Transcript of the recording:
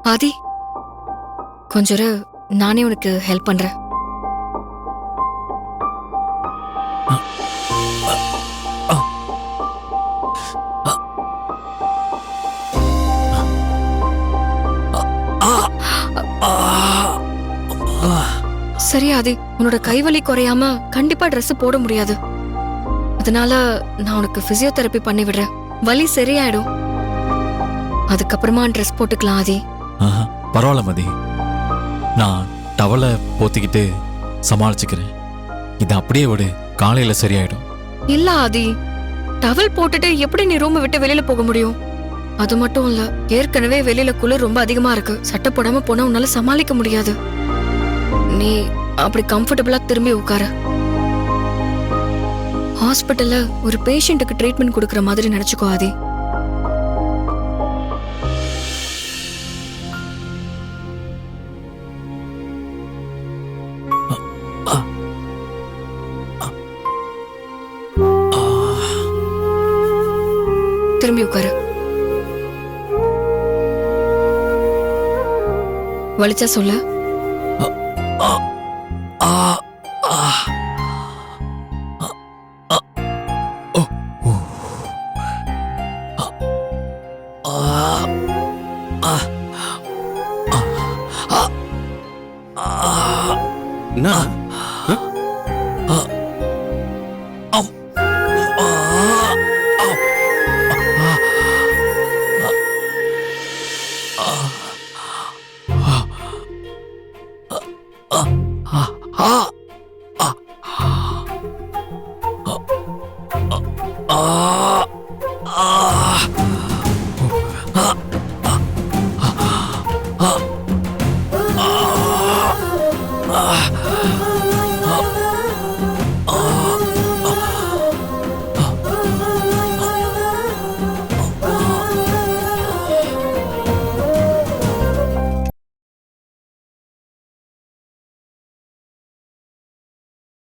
ஆதி, கொஞ்சம் இரு, நானே உனக்கு ஹெல்ப் பண்றேன். சரி ஆதி, உன்னோட கைவலி குறையாம கண்டிப்பா Dress போட முடியாது. அதனால நான் உனக்கு பிசியோதெரபி பண்ணி விடுறேன். வலி சரியாயிடும். அதுக்கப்புறமா Dress போட்டுக்கலாம் ஆதி. பரவாயில்ல மதி, நான் டவலை போத்திக்கிட்டு சமாளிச்சுக்கிறேன். இது அப்படியே விடு, காலையில சரியாயிடும். இல்ல ஆதி, டவல் போட்டுட்டு எப்படி நீ ரூம் விட்டு வெளியில போக முடியும்? அது மட்டும் இல்ல, ஏற்கனவே வெளியில குளிர் ரொம்ப அதிகமா இருக்கு. சட்டை போடாம போனா உன்னால சமாளிக்க முடியாது. நீ அப்படி கம்ஃபர்டபுளா திரும்பி உட்காரு. ஹாஸ்பிட்டல்ல ஒரு பேஷண்ட்டுக்கு ட்ரீட்மெண்ட் கொடுக்கற மாதிரி நினைச்சுக்கோ ஆதி. திரும்பி உட்காரு. வலிச்சா சொல்லு.